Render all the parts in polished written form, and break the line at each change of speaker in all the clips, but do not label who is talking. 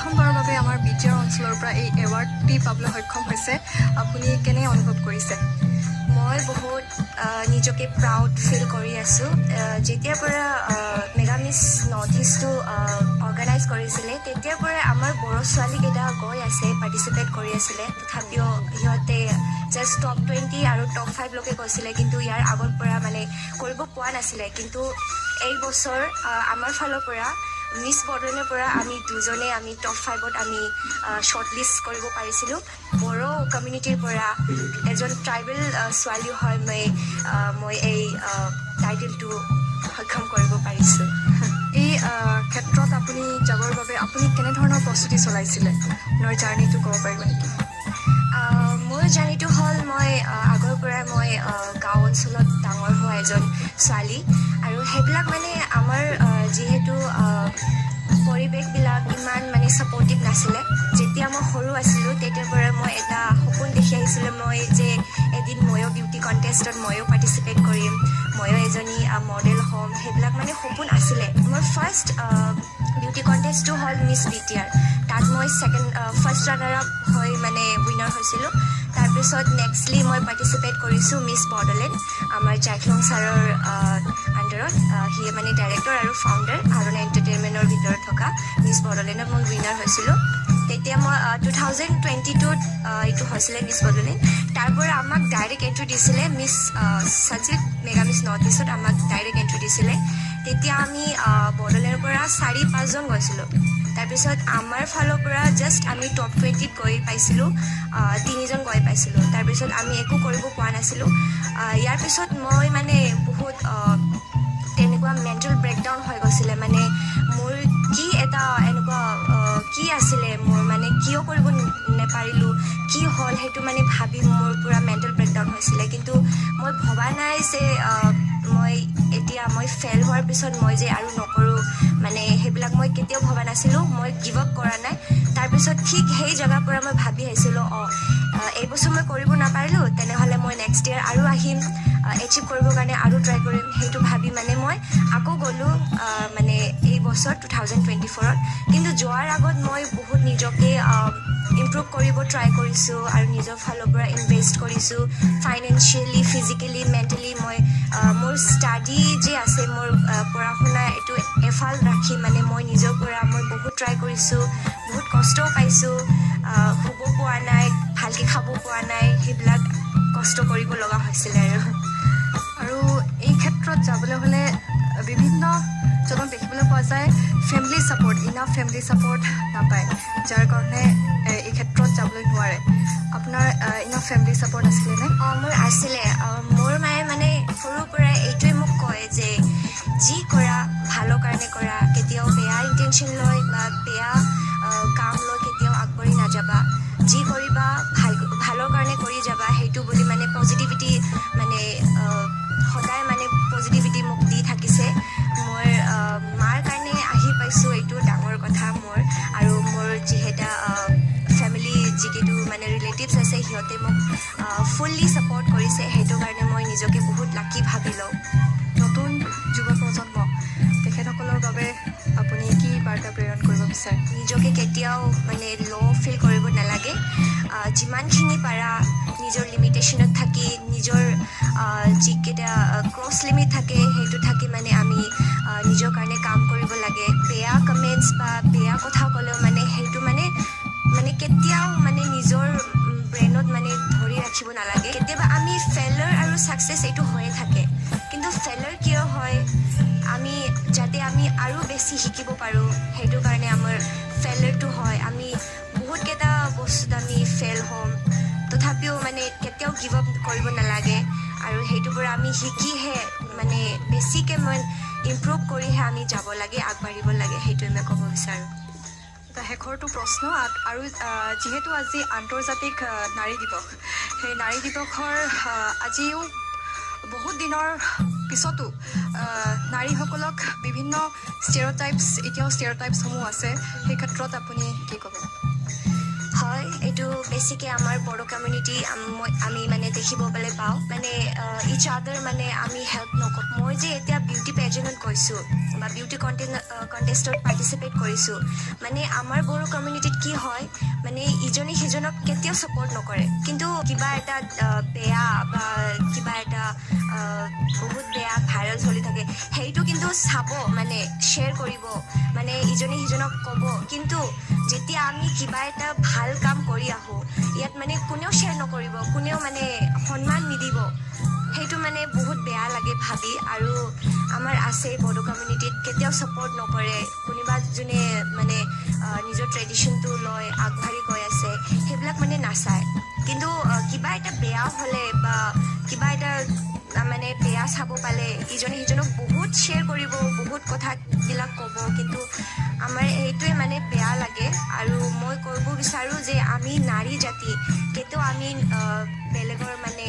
প্ৰথমবাৰৰ বাবে আমাৰ বিটিআৰ অঞ্চলৰ পৰা এই এৱাৰ্ডটি পাবলৈ সক্ষম হৈছে আপুনি কেনে অনুভৱ কৰিছে
মই বহুত নিজকে প্ৰাউড ফিল কৰি আছোঁ যেতিয়াৰ পৰা মেগা মিছ নৰ্থ ইষ্টটো অৰ্গেনাইজ কৰিছিলে তেতিয়াৰ পৰা আমাৰ বড়ো ছোৱালীকেইটা গৈ আছে পাৰ্টিচিপেট কৰি আছিলে তথাপিও সিহঁতে জাষ্ট টপ 20 আৰু টপ 5 লৈকে গৈছিলে কিন্তু ইয়াৰ আগৰ পৰা মানে কৰিব পোৱা নাছিলে কিন্তু এই বছৰ আমাৰ ফালৰ পৰা মিছ বড়োলেণ্ডৰ পৰা আমি দুজনে আমি টপ 5ত আমি শ্বৰ্ট লিষ্ট কৰিব পাৰিছিলোঁ বড়ো কমিউনিটিৰ পৰা এজন ট্ৰাইবেল ছোৱালী হয় মই এই টাইটেলটো সক্ষম কৰিব পাৰিছোঁ
এই ক্ষেত্ৰত আপুনি যাবৰ বাবে আপুনি কেনেধৰণৰ প্ৰস্তুতি চলাইছিলে আপোনাৰ জাৰ্ণিটো ক'ব পাৰিব নেকি
মোৰ জাৰ্ণিটো হ'ল মই আগৰ পৰাই মই গাঁও অঞ্চলত ডাঙৰ হোৱা এজন ছোৱালী আৰু সেইবিলাক মানে আমাৰ যিহেতু পৰিৱেশবিলাক ইমান মানে ছাপৰ্টিভ নাছিলে যেতিয়া মই সৰু আছিলোঁ তেতিয়াৰ পৰা মই এটা সপোন দেখি আহিছিলোঁ মই যে এদিন ময়ো বিউটি কণ্টেষ্টত ময়ো পাৰ্টিচিপেট কৰিম ময়ো এজনী মডেল হ'ম সেইবিলাক মানে সপোন আছিলে মোৰ ফাৰ্ষ্ট বিউটি কণ্টেষ্টটো হ'ল মিছ বিটিআৰ তাত মই ফাৰ্ষ্ট ৰানাৰ আপ হৈ মানে উইনাৰ হৈছিলোঁ তাৰপিছত নেক্সটলি মই পাৰ্টিচিপেট কৰিছোঁ মিছ বডোলেণ্ড আমাৰ জাইক্লং ছাৰৰ আণ্ডাৰত সি মানে ডাইৰেক্টৰ আৰু ফাউণ্ডাৰ আৰুণ এণ্টাৰটেইনমেণ্টৰ ভিতৰত থকা মিছ বডোলেণ্ডত মই উইনাৰ হৈছিলোঁ তেতিয়া মই 2022ত এইটো হৈছিলে মিছ বডোলেণ্ড তাৰ পৰা আমাক ডাইৰেক্ট এণ্ট্ৰি দিছিলে মিছ সঞ্চিল্ক মেগা মিছ নৰ্থ ইষ্টত আমাক ডাইৰেক্ট এণ্ট্ৰি দিছিলে তেতিয়া আমি বড়োলেণ্ডৰ পৰা 4-5জন গৈছিলোঁ তাৰপিছত আমাৰ ফালৰ পৰা জাষ্ট আমি টপ 20ত গৈ পাইছিলোঁ 3জন গৈ পাইছিলোঁ তাৰপিছত আমি একো কৰিব পৰা নাছিলোঁ ইয়াৰ পিছত মই মানে বহুত তেনেকুৱা মেণ্টেল ব্ৰেকডাউন হৈ গৈছিলে মানে মোৰ কি এটা এনেকুৱা কি আছিলে মোৰ মানে কিয় কৰিব নেপাৰিলোঁ কি হ'ল সেইটো মানে ভাবি মোৰ পূৰা মেণ্টেল ব্ৰেকডাউন হৈছিলে কিন্তু মই ভবা নাই যে মই ফেইল হোৱাৰ পিছত মই যে আৰু নকৰোঁ মানে সেইবিলাক মই কেতিয়াও ভবা নাছিলোঁ মই গিভ আপ কৰা নাই তাৰপিছত ঠিক সেই জেগাৰ পৰা মই ভাবি আহিছিলোঁ এই বছৰ মই কৰিব নাপাৰিলোঁ তেনেহ'লে মই নেক্সট ইয়েৰ আৰু আহিম এচিভ কৰিবৰ কাৰণে আৰু ট্ৰাই কৰিম সেইটো ভাবি মানে মই আকৌ গ'লোঁ মানে এই বছৰ 2024ত কিন্তু যোৱাৰ আগত মই বহুত নিজকে ইমপ্ৰুভ কৰিব ট্ৰাই কৰিছোঁ আৰু নিজৰ ফালৰ পৰা ইনভেষ্ট কৰিছোঁ ফাইনেন্সিয়েলি ফিজিকেলি মেণ্টেলি মই মোৰ ষ্টাডি যে আছে মোৰ পঢ়া শুনা এইটো এফাল ৰাখি মানে মই নিজৰ পৰা মই বহুত ট্ৰাই কৰিছোঁ বহুত কষ্টও পাইছোঁ শুব পোৱা নাই ভালকৈ খাব পোৱা নাই সেইবিলাক কষ্ট কৰিব লগা হৈছিলে
আৰু এই ক্ষেত্ৰত যাবলৈ হ'লে বিভিন্ন জনক দেখিবলৈ পোৱা যায় family support enough family support নাপায় যাৰ কাৰণে এই ক্ষেত্ৰত যাবলৈ নোৱাৰে আপোনাৰ ইনাফ ফেমিলি ছাপৰ্ট আছিলেনে
মোৰ আছিলে মোৰ মায়ে মানে সৰুৰ পৰাই এইটোৱে মোক কয় যে যি কৰা ভালৰ কাৰণে কৰা কেতিয়াও বেয়া ইণ্টেনশ্যন লৈ বা বেয়া কাম লৈ কেতিয়াও আগবাঢ়ি নাযাবা যি কৰিবা ভালৰ কাৰণে কৰি যাবা সেইটো বুলি মানে পজিটিভিটি মানে সদায় মানে পজিটিভিটি মোক দি থাকিছে মোৰ মাৰ কাৰণে আহি পাইছোঁ এইটো ডাঙৰ কথা মোৰ আৰু মোৰ যিহেতু ফেমিলি যিকেইটো মানে ৰিলেটিভছ আছে সিহঁতে মোক ফুল্লি ছাপৰ্ট কৰিছে সেইটো কাৰণে মই নিজকে বহুত লাকি ভাবি লওঁ
নতুন যুৱ প্ৰজন্ম তেখেতসকলৰ বাবে আপুনি কি বাৰ্তা প্ৰেৰণ কৰিব বিচাৰে
নিজকে কেতিয়াও মানে ল' ফিল কৰিব নালাগে যিমানখিনি পাৰা নিজৰ লিমিটেশ্যনত থাকি নিজৰ যিকেইটা ক্ৰছ লিমিট থাকে সেইটো থাকি মানে আমি নিজৰ কাৰণে কাম কৰিব লাগে বেয়া কমেণ্টছ বা বেয়া কথা ক'লেও মানে সেইটো মানে কেতিয়াও মানে নিজৰ ব্ৰেইনত মানে ধৰি ৰাখিব নালাগে কেতিয়াবা আমি ফেইলাৰ আৰু ছাকচেছ এইটো হৈয়ে থাকে কিন্তু ফেইলাৰ কিয় হয় যাতে আমি আৰু বেছি শিকিব পাৰোঁ সেইটো কাৰণে আমাৰ ফেইলাৰটো হয় আমি বহুতকেইটা বস্তুত আমি ফেইল হ'ম তথাপিও মানে কেতিয়াও গিভ আপ কৰিব নালাগে আৰু সেইটোৰ পৰা আমি শিকিহে মানে বেছিকৈ ইমপ্ৰুভ কৰিহে আমি যাব লাগে আগবাঢ়িব লাগে সেইটোৱে মই ক'ব বিচাৰোঁ
শেষৰটো প্ৰশ্ন আৰু যিহেতু আজি আন্তৰ্জাতিক নাৰী দিৱস সেই নাৰী দিৱসৰ আজিও বহুত দিনৰ পিছতো নাৰীসকলক বিভিন্ন ষ্টেৰিঅ'টাইপছসমূহ আছে সেই ক্ষেত্ৰত আপুনি কি ক'ব
হয় এইটো বেছিকৈ আমাৰ বড়ো কমিউনিটি আমি মানে দেখিবলৈ পাওঁ মানে ইচ আদাৰ মানে আমি হেল্প নকৰোঁ মই যে এতিয়া বিউটি পেজেণ্টত গৈছোঁ বা বিউটি কণ্টেষ্টত পাৰ্টিচিপেট কৰিছোঁ মানে আমাৰ বড়ো কমিউনিটিত কি হয় মানে ইজনে সিজনক কেতিয়াও ছাপৰ্ট নকৰে কিন্তু কিবা এটা বেয়া বা কিবা এটা বহুত বেয়া ভাইৰেল চলি থাকে সেইটো কিন্তু চাব মানে শ্বেয়াৰ কৰিব মানে ইজনে সিজনক ক'ব কিন্তু যেতিয়া আমি কিবা এটা ভাল কাম কৰি আহোঁ ইয়াত মানে কোনেও শ্বেয়াৰ নকৰিব কোনেও মানে সন্মান নিদিব সেইটো মানে বহুত বেয়া লাগে ভাবি আৰু আমাৰ আছে বড়ো কমিউনিটিত কেতিয়াও ছাপৰ্ট নকৰে কোনোবা যোনে মানে নিজৰ ট্ৰেডিশ্যনটো লৈ আগবাঢ়ি গৈ আছে সেইবিলাক মানে নাচায় কিন্তু কিবা এটা বেয়া হ'লে বা কিবা এটা মানে বেয়া চাব পালে ইজনে সিজনক বহুত শ্বেয়াৰ কৰিব বহুত কথাবিলাক ক'ব কিন্তু আমাৰ এইটোৱে মানে বেয়া লাগে আৰু মই ক'ব বিচাৰোঁ যে আমি নাৰী জাতি কেতিয়াও আমি বেলেগৰ মানে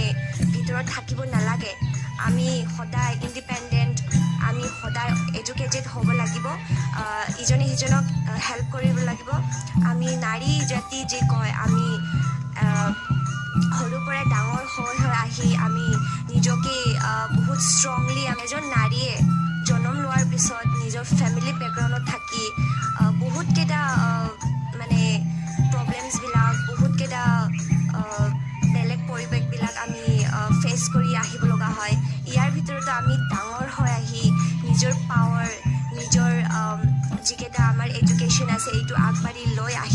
ভিতৰত থাকিব নালাগে আমি সদায় ইণ্ডিপেণ্ডেণ্ট আমি সদায় এডুকেটেড হ'ব লাগিব ইজনে সিজনক হেল্প কৰিব লাগিব আমি নাৰী জাতি যে কয় আমি সৰুৰ পৰা ডাঙৰ হৈ আহি আমি নিজকে বহুত ষ্ট্ৰংলি এজন নাৰীয়ে জন্ম লোৱাৰ পিছত নিজৰ ফেমিলি বেকগ্ৰাউণ্ডত থাকি বহুতকেইটা মানে প্ৰব্লেমছবিলাক বহুতকেইটা বেলেগ পৰিৱেশবিলাক আমি ফেচ কৰি আহিব লগা হয় ইয়াৰ ভিতৰতো আমি ডাঙৰ হৈ আহি নিজৰ পাৱাৰ নিজৰ যিকেইটা আমাৰ এডুকেশ্যন আছে এইটো আগবাঢ়ি লৈ আহি